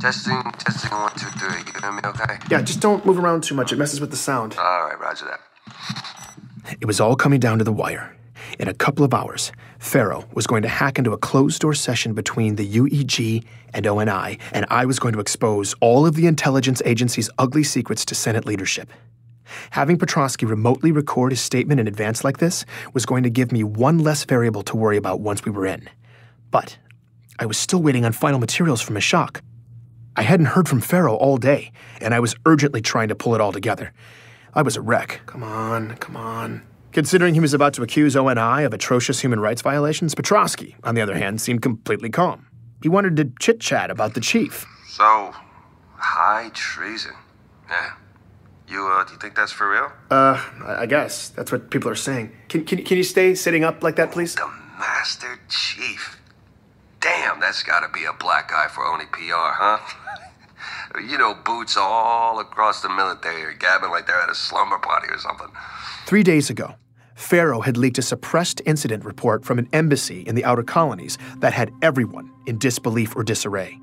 Testing, 1, 2, 3. You hear me okay? Yeah, just don't move around too much. It messes with the sound. All right, roger that. It was all coming down to the wire. In a couple of hours, FERO was going to hack into a closed-door session between the UEG and ONI, and I was going to expose all of the intelligence agency's ugly secrets to Senate leadership. Having Petrosky remotely record his statement in advance like this was going to give me one less variable to worry about once we were in. But I was still waiting on final materials from Meshach. I hadn't heard from FERO all day, and I was urgently trying to pull it all together. I was a wreck. Come on. Considering he was about to accuse ONI of atrocious human rights violations, Petrosky, on the other hand, seemed completely calm. He wanted to chit-chat about the chief. So, high treason. Yeah. Do you think that's for real? I guess. That's what people are saying. Can you stay sitting up like that, please? The Master Chief. Damn, that's gotta be a black eye for only PR, huh? You know, boots all across the military are gabbing like they're at a slumber party or something. 3 days ago, FERO had leaked a suppressed incident report from an embassy in the outer colonies that had everyone in disbelief or disarray.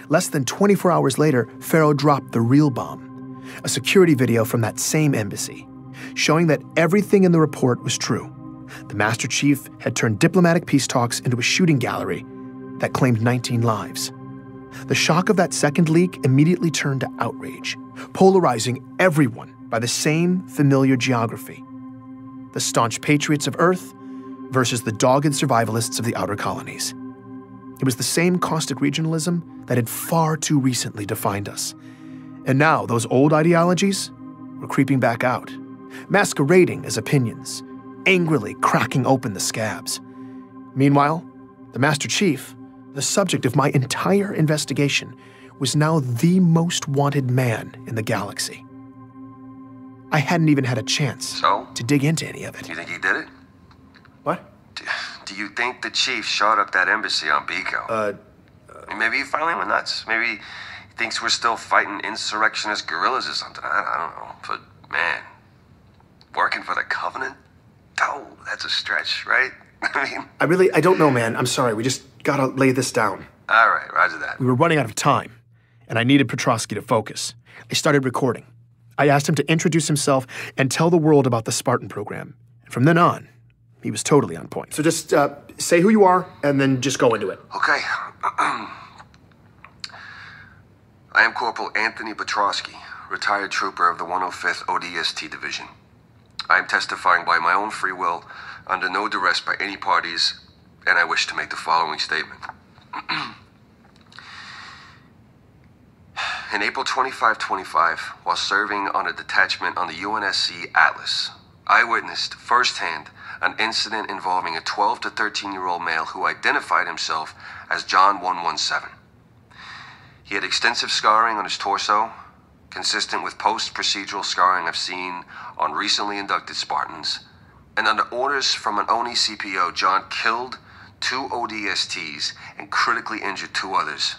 Less than 24 hours later, FERO dropped the real bomb, a security video from that same embassy, showing that everything in the report was true. The Master Chief had turned diplomatic peace talks into a shooting gallery that claimed 19 lives. The shock of that second leak immediately turned to outrage, polarizing everyone by the same familiar geography. The staunch patriots of Earth versus the dogged survivalists of the outer colonies. It was the same caustic regionalism that had far too recently defined us. And now those old ideologies were creeping back out, masquerading as opinions, angrily cracking open the scabs. Meanwhile, the Master Chief, the subject of my entire investigation, was now the most wanted man in the galaxy. I hadn't even had a chance to dig into any of it. You think he did it? What? Do you think the chief shot up that embassy on Pico? Maybe he finally went nuts. Maybe he thinks we're still fighting insurrectionist guerrillas or something. I don't know. But, man, working for the Covenant? Oh, that's a stretch, right? I don't know, man. I'm sorry. We just gotta lay this down. All right, roger that. We were running out of time, and I needed Petrosky to focus. I started recording. I asked him to introduce himself and tell the world about the Spartan program. And from then on, he was totally on point. So just say who you are, and then just go into it. Okay. I am Corporal Anthony Petrosky, retired trooper of the 105th ODST Division. I am testifying by my own free will, under no duress by any parties, and I wish to make the following statement. In April 2525, while serving on a detachment on the UNSC Atlas, I witnessed firsthand an incident involving a 12 to 13-year-old male who identified himself as John 117. He had extensive scarring on his torso, consistent with post-procedural scarring I've seen on recently inducted Spartans, and under orders from an ONI CPO, John killed 2 ODSTs and critically injured 2 others,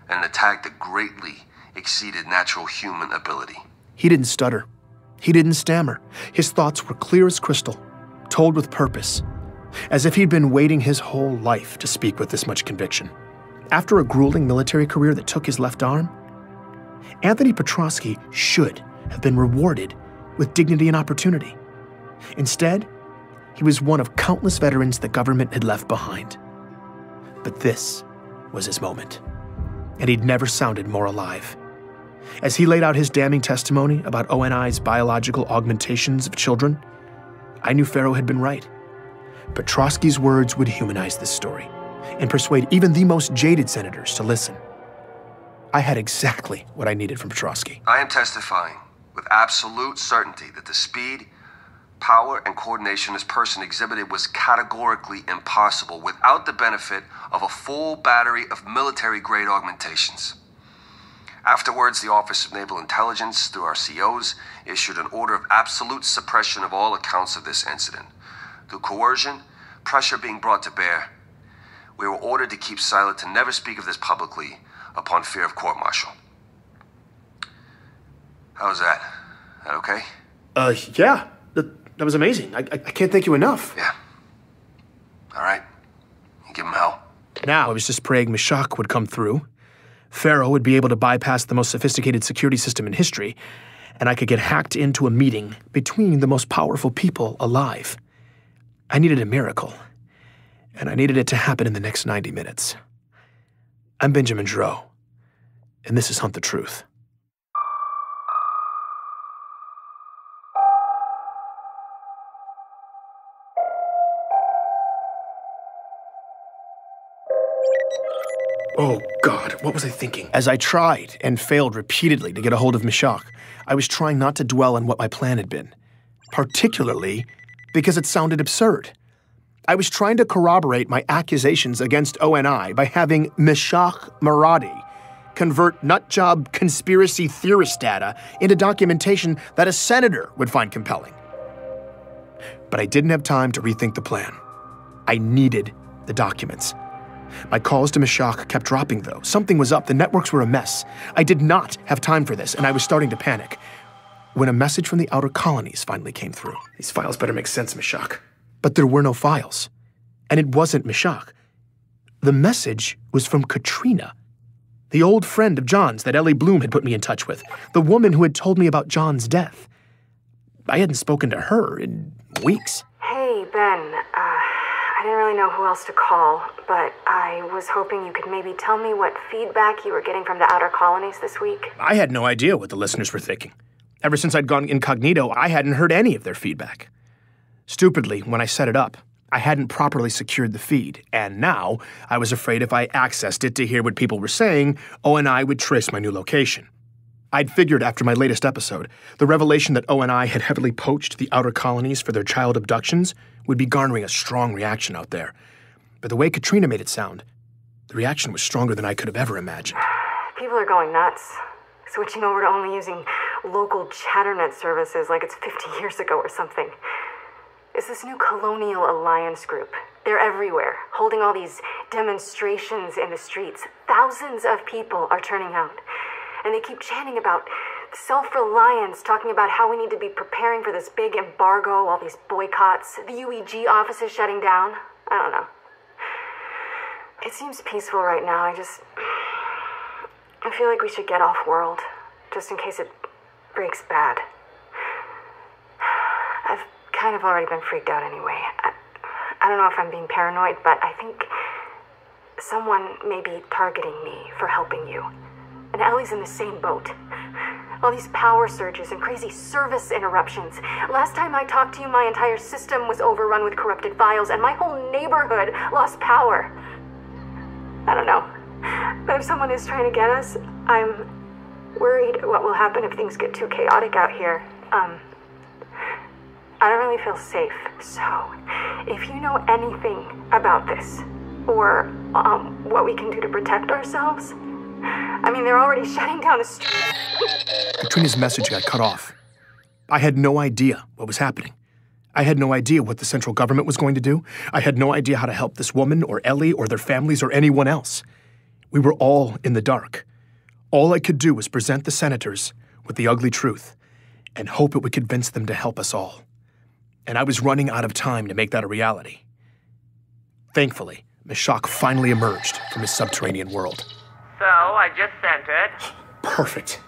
in an attack that greatly exceeded natural human ability. He didn't stutter. He didn't stammer. His thoughts were clear as crystal, told with purpose, as if he'd been waiting his whole life to speak with this much conviction. After a grueling military career that took his left arm, Anthony Petrosky should have been rewarded with dignity and opportunity. Instead, he was one of countless veterans the government had left behind. But this was his moment, and he'd never sounded more alive. As he laid out his damning testimony about ONI's biological augmentations of children, I knew FERO had been right. Petrosky's words would humanize this story and persuade even the most jaded senators to listen. I had exactly what I needed from Petrosky. I am testifying with absolute certainty that the speed, power, and coordination this person exhibited was categorically impossible without the benefit of a full battery of military-grade augmentations. Afterwards, the Office of Naval Intelligence, through our COs, issued an order of absolute suppression of all accounts of this incident. Through coercion, pressure being brought to bear, we were ordered to keep silent, to never speak of this publicly upon fear of court-martial. How's that? That okay? Yeah. That was amazing. I can't thank you enough. Yeah. All right. You give him hell. Now I was just praying Meshach would come through, FERO would be able to bypass the most sophisticated security system in history, and I could get hacked into a meeting between the most powerful people alive. I needed a miracle, and I needed it to happen in the next 90 minutes. I'm Benjamin Giroux, and this is Hunt the Truth. Oh, God, what was I thinking? As I tried and failed repeatedly to get a hold of Meshach, I was trying not to dwell on what my plan had been, particularly because it sounded absurd. I was trying to corroborate my accusations against ONI by having Meshach Maradi convert nutjob conspiracy theorist data into documentation that a senator would find compelling. But I didn't have time to rethink the plan. I needed the documents. My calls to Meshach kept dropping, though. Something was up. The networks were a mess. I did not have time for this, and I was starting to panic when a message from the outer colonies finally came through. These files better make sense, Meshach. But there were no files. And it wasn't Meshach. The message was from Katrina, the old friend of John's that Ellie Bloom had put me in touch with, the woman who had told me about John's death. I hadn't spoken to her in weeks. Hey, Ben. I didn't really know who else to call, but I was hoping you could maybe tell me what feedback you were getting from the outer colonies this week. I had no idea what the listeners were thinking. Ever since I'd gone incognito, I hadn't heard any of their feedback. Stupidly, when I set it up, I hadn't properly secured the feed, and now I was afraid if I accessed it to hear what people were saying, ONI would trace my new location. I'd figured after my latest episode, the revelation that ONI had heavily poached the outer colonies for their child abductions would be garnering a strong reaction out there. But the way Katrina made it sound, the reaction was stronger than I could have ever imagined. People are going nuts, switching over to only using local chatternet services like it's 50 years ago or something. It's this new Colonial Alliance group. They're everywhere, holding all these demonstrations in the streets. Thousands of people are turning out. And they keep chanting about self-reliance, talking about how we need to be preparing for this big embargo, all these boycotts, the UEG offices shutting down. I don't know. It seems peaceful right now. I feel like we should get off-world, just in case it breaks bad. I've kind of already been freaked out anyway. I don't know if I'm being paranoid, but I think someone may be targeting me for helping you. And Ellie's in the same boat. All these power surges and crazy service interruptions. Last time I talked to you, my entire system was overrun with corrupted files, and my whole neighborhood lost power. I don't know. But if someone is trying to get us, I'm worried what will happen if things get too chaotic out here. I don't really feel safe. So, if you know anything about this, or what we can do to protect ourselves, I mean, they're already shutting down the street. Katrina's message got cut off. I had no idea what was happening. I had no idea what the central government was going to do. I had no idea how to help this woman or Ellie or their families or anyone else. We were all in the dark. All I could do was present the senators with the ugly truth and hope it would convince them to help us all. And I was running out of time to make that a reality. Thankfully, Meshach finally emerged from his subterranean world. So, I just sent it. Perfect.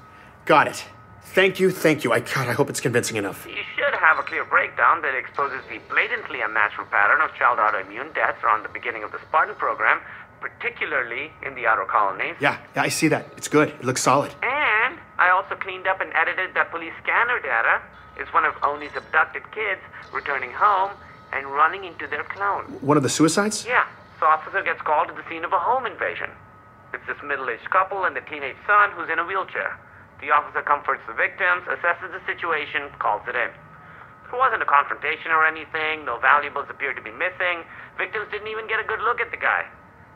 Got it. Thank you. I hope it's convincing enough. You should have a clear breakdown that exposes the blatantly unnatural pattern of child autoimmune deaths around the beginning of the Spartan program, particularly in the outer colonies. Yeah, I see that. It's good. It looks solid. And I also cleaned up and edited that police scanner data. It's one of Oni's abducted kids returning home and running into their clone. One of the suicides? Yeah. So officer gets called to the scene of a home invasion. It's this middle-aged couple and the teenage son who's in a wheelchair. The officer comforts the victims, assesses the situation, calls it in. There wasn't a confrontation or anything, no valuables appeared to be missing, victims didn't even get a good look at the guy.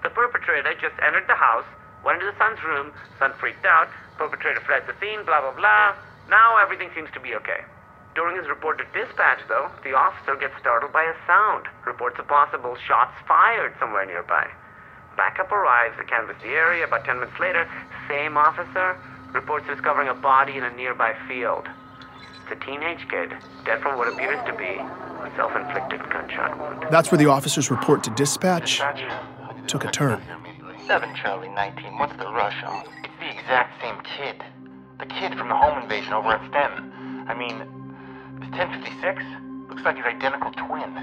The perpetrator just entered the house, went into the son's room, son freaked out, perpetrator fled the scene, blah blah blah. Now everything seems to be okay. During his report to dispatch, though, the officer gets startled by a sound, reports a possible shots fired somewhere nearby. Backup arrives to canvass the area. About 10 minutes later, same officer reports discovering a body in a nearby field. It's a teenage kid, dead from what appears to be a self-inflicted gunshot wound. That's where the officer's report to dispatch took a turn. 7 Charlie 19, what's the rush on? exact same kid. The kid from the home invasion over at STEM. I mean, this 1056 looks like your identical twin.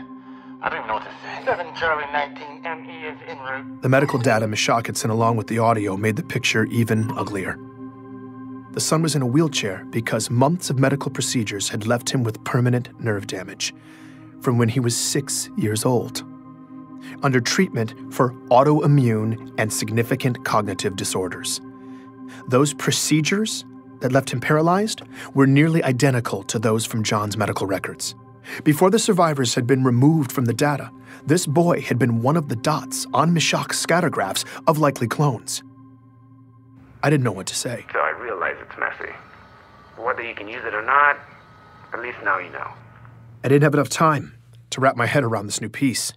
I don't even know what to say. 7 Charlie 19 ME is en route. The medical data Meshach had sent along with the audio made the picture even uglier. The son was in a wheelchair because months of medical procedures had left him with permanent nerve damage from when he was 6 years old, under treatment for autoimmune and significant cognitive disorders. Those procedures that left him paralyzed were nearly identical to those from John's medical records. Before the survivors had been removed from the data, this boy had been one of the dots on Meshach's scattergraphs of likely clones. I didn't know what to say. So I realize it's messy. Whether you can use it or not, at least now you know. I didn't have enough time to wrap my head around this new piece,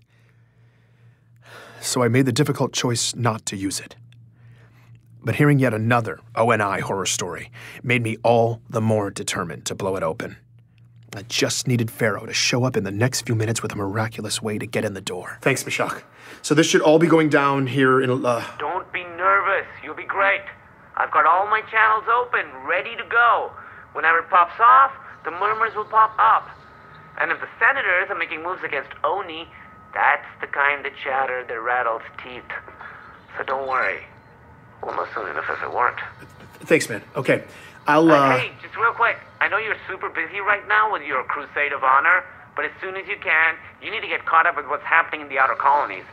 so I made the difficult choice not to use it. But hearing yet another ONI horror story made me all the more determined to blow it open. I just needed FERO to show up in the next few minutes with a miraculous way to get in the door. Thanks, Meshach. So this should all be going down here in Don't be nervous. You'll be great. I've got all my channels open, ready to go. Whenever it pops off, the murmurs will pop up. And if the senators are making moves against Oni, that's the kind of chatter that rattles teeth. So don't worry. We'll know soon enough if it worked. Thanks, man. Okay. I'll, Hey, just real quick. I know you're super busy right now with your crusade of honor, but as soon as you can, you need to get caught up with what's happening in the outer colonies.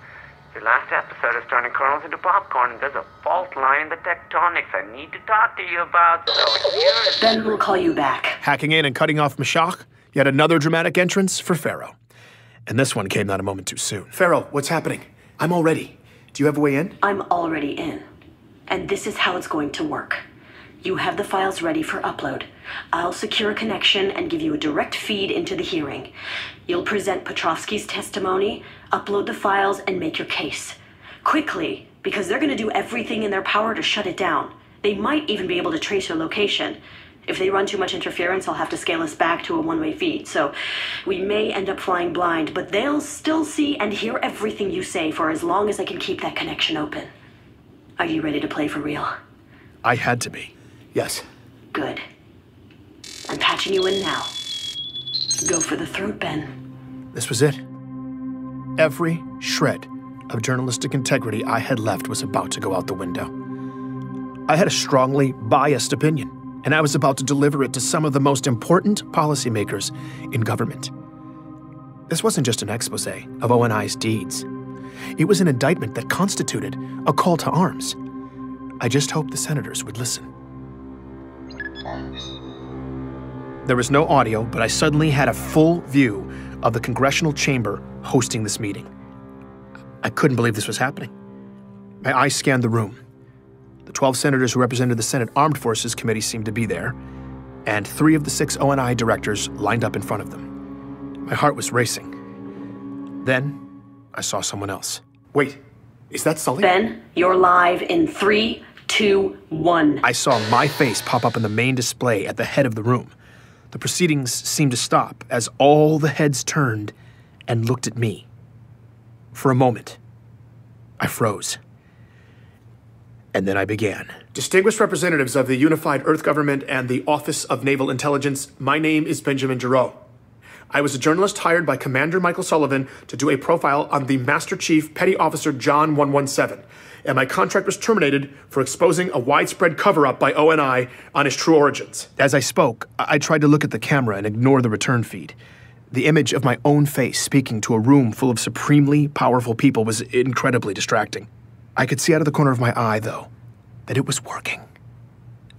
Your last episode is turning kernels into popcorn, and there's a fault line in the tectonics I need to talk to you about, so here's... Ben will call you back. Hacking in and cutting off Meshach, yet another dramatic entrance for FERO. And this one came not a moment too soon. FERO, what's happening? I'm all ready. Do you have a way in? I'm already in. And this is how it's going to work. You have the files ready for upload. I'll secure a connection and give you a direct feed into the hearing. You'll present Petrovsky's testimony, upload the files, and make your case. Quickly, because they're going to do everything in their power to shut it down. They might even be able to trace your location. If they run too much interference, I'll have to scale us back to a one-way feed. So we may end up flying blind, but they'll still see and hear everything you say for as long as I can keep that connection open. Are you ready to play for real? I had to be. Yes. Good. I'm patching you in now. Go for the throat, Ben. This was it. Every shred of journalistic integrity I had left was about to go out the window. I had a strongly biased opinion, and I was about to deliver it to some of the most important policymakers in government. This wasn't just an expose of ONI's deeds. It was an indictment that constituted a call to arms. I just hoped the senators would listen. There was no audio, but I suddenly had a full view of the congressional chamber hosting this meeting. I couldn't believe this was happening. My eyes scanned the room. The 12 senators who represented the Senate Armed Forces Committee seemed to be there, and 3 of the 6 ONI directors lined up in front of them. My heart was racing. Then, I saw someone else. Wait, is that Sully? Ben, you're live in 3, 2, 1. I saw my face pop up in the main display at the head of the room. The proceedings seemed to stop as all the heads turned and looked at me. For a moment, I froze. And then I began. Distinguished representatives of the Unified Earth Government and the Office of Naval Intelligence, my name is Benjamin Giroux. I was a journalist hired by Commander Michael Sullivan to do a profile on the Master Chief Petty Officer John 117, and my contract was terminated for exposing a widespread cover-up by ONI on his true origins. As I spoke, I tried to look at the camera and ignore the return feed. The image of my own face speaking to a room full of supremely powerful people was incredibly distracting. I could see out of the corner of my eye, though, that it was working.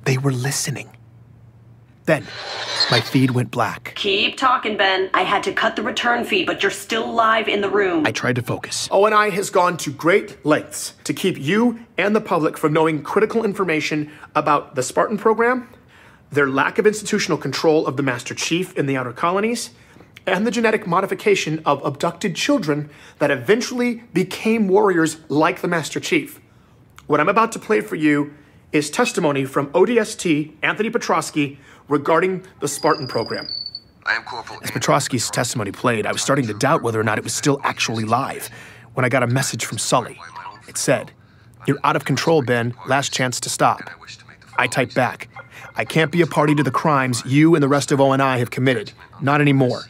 They were listening. Then, my feed went black. Keep talking, Ben. I had to cut the return feed, but you're still live in the room. I tried to focus. ONI has gone to great lengths to keep you and the public from knowing critical information about the Spartan program, their lack of institutional control of the Master Chief in the outer colonies, and the genetic modification of abducted children that eventually became warriors like the Master Chief. What I'm about to play for you is testimony from ODST Anthony Petrovsky regarding the Spartan program. I am Corporal. As Petrovsky's testimony played, I was starting to doubt whether or not it was still actually live when I got a message from Sully. It said, "You're out of control, Ben. Last chance to stop." I typed back, "I can't be a party to the crimes you and the rest of ONI have committed. Not anymore.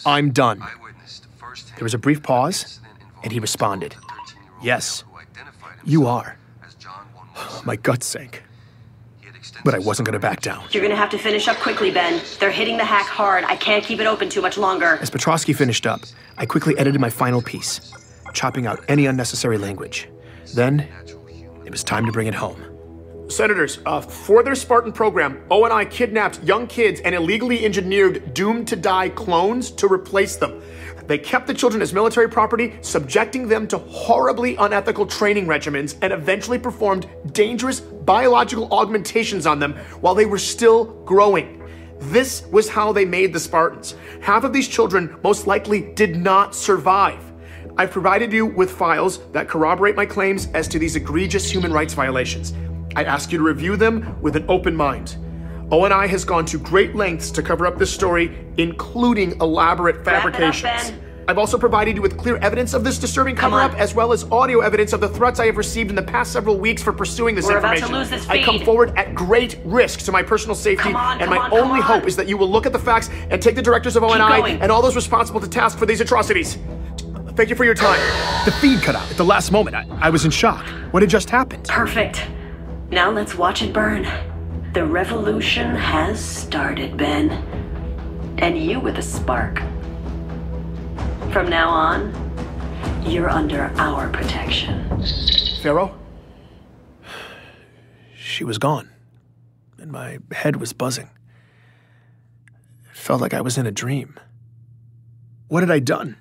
I'm done." There was a brief pause, and he responded, "Yes, you are." My gut sank. But I wasn't going to back down. You're gonna have to finish up quickly, Ben. They're hitting the hack hard. I can't keep it open too much longer. As Petrovsky finished up, I quickly edited my final piece, chopping out any unnecessary language. Then, it was time to bring it home. Senators, for their Spartan program, ONI kidnapped young kids and illegally engineered doomed-to-die clones to replace them. They kept the children as military property, subjecting them to horribly unethical training regimens, and eventually performed dangerous biological augmentations on them while they were still growing. This was how they made the Spartans. Half of these children most likely did not survive. I've provided you with files that corroborate my claims as to these egregious human rights violations. I ask you to review them with an open mind. ONI has gone to great lengths to cover up this story, including elaborate fabrications. Wrap it up, Ben. I've also provided you with clear evidence of this disturbing cover-up, as well as audio evidence of the threats I have received in the past several weeks for pursuing this information. We're about to lose this I come feed. forward at great risk to my personal safety, and my only hope is that you will look at the facts and take the directors of ONI and all those responsible to task for these atrocities. Thank you for your time. The feed cut out at the last moment. I was in shock. What had just happened? Perfect. Now let's watch it burn. The revolution has started, Ben. And you with a spark. From now on, you're under our protection. FERO? She was gone, and my head was buzzing. It felt like I was in a dream. What had I done?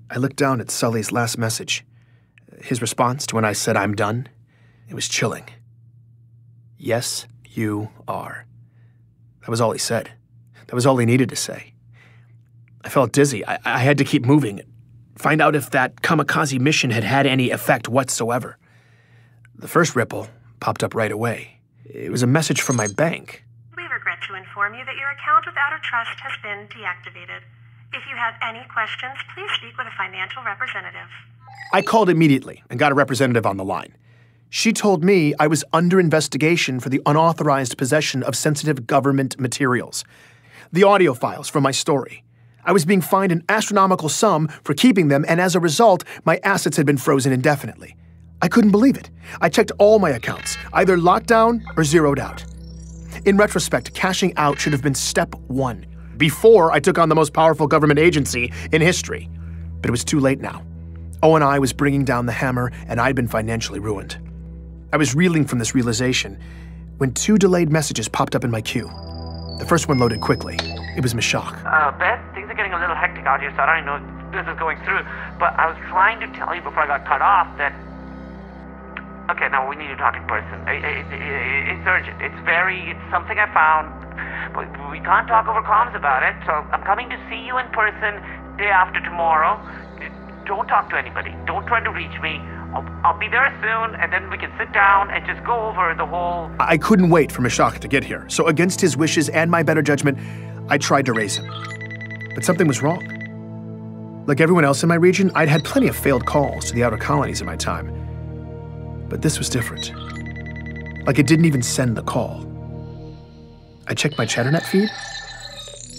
I looked down at Sully's last message. His response to when I said I'm done, it was chilling. "Yes, you are." That was all he said. That was all he needed to say. I felt dizzy. I had to keep moving, find out if that kamikaze mission had had any effect whatsoever. The first ripple popped up right away. It was a message from my bank. "We regret to inform you that your account without a trust has been deactivated. If you have any questions, please speak with a financial representative." I called immediately and got a representative on the line. She told me I was under investigation for the unauthorized possession of sensitive government materials. The audio files from my story. I was being fined an astronomical sum for keeping them, and as a result, my assets had been frozen indefinitely. I couldn't believe it. I checked all my accounts, either locked down or zeroed out. In retrospect, cashing out should have been step one, before I took on the most powerful government agency in history. But it was too late now. ONI was bringing down the hammer, and I'd been financially ruined. I was reeling from this realization when two delayed messages popped up in my queue. The first one loaded quickly. It was Mashak. Beth, things are getting a little hectic out here, so I don't know if this is going through, but I was trying to tell you before I got cut off that... Okay, now we need to talk in person. It's urgent. It's something I found, but we can't talk over comms about it, so I'm coming to see you in person day after tomorrow. Don't talk to anybody. Don't try to reach me. I'll be there soon, and then we can sit down and just go over the whole... I couldn't wait for Mashak to get here, so against his wishes and my better judgment, I tried to raise him. But something was wrong. Like everyone else in my region, I'd had plenty of failed calls to the outer colonies in my time. But this was different. Like it didn't even send the call. I checked my ChatterNet feed.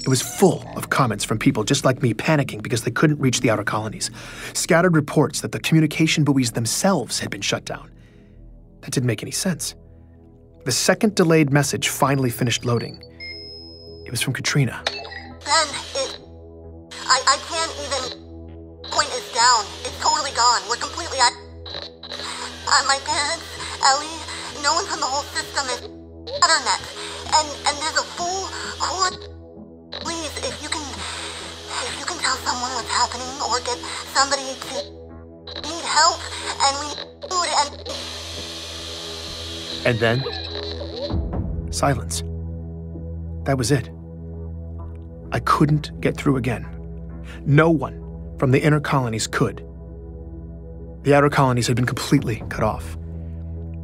It was full of comments from people just like me panicking because they couldn't reach the outer colonies. Scattered reports that the communication buoys themselves had been shut down. That didn't make any sense. The second delayed message finally finished loading. It was from Katrina. Ben, I can't even point this down. It's totally gone. We're completely at... my parents, Ellie, no one from the whole system is internet. And there's a full core... Please, if you can tell someone what's happening or get somebody to need help and we need food And then, silence. That was it. I couldn't get through again. No one from the inner colonies could. The outer colonies had been completely cut off.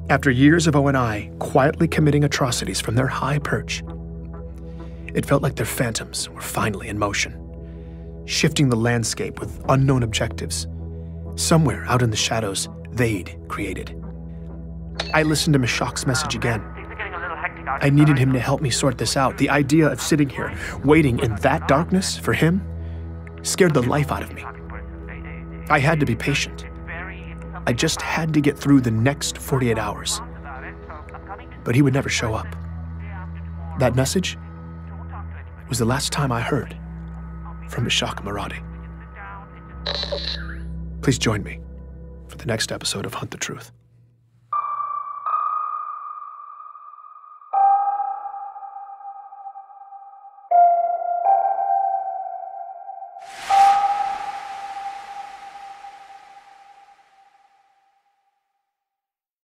After years of ONI quietly committing atrocities from their high perch, it felt like their phantoms were finally in motion, shifting the landscape with unknown objectives. Somewhere out in the shadows they'd created. I listened to Meshach's message again. Things are getting a little hectic out I here, needed but him to help me sort this out. The idea of sitting here, waiting in that darkness for him, scared the life out of me. I had to be patient. I just had to get through the next 48 hours. But he would never show up. That message was the last time I heard from Meshach Maradi. Please join me for the next episode of Hunt the Truth.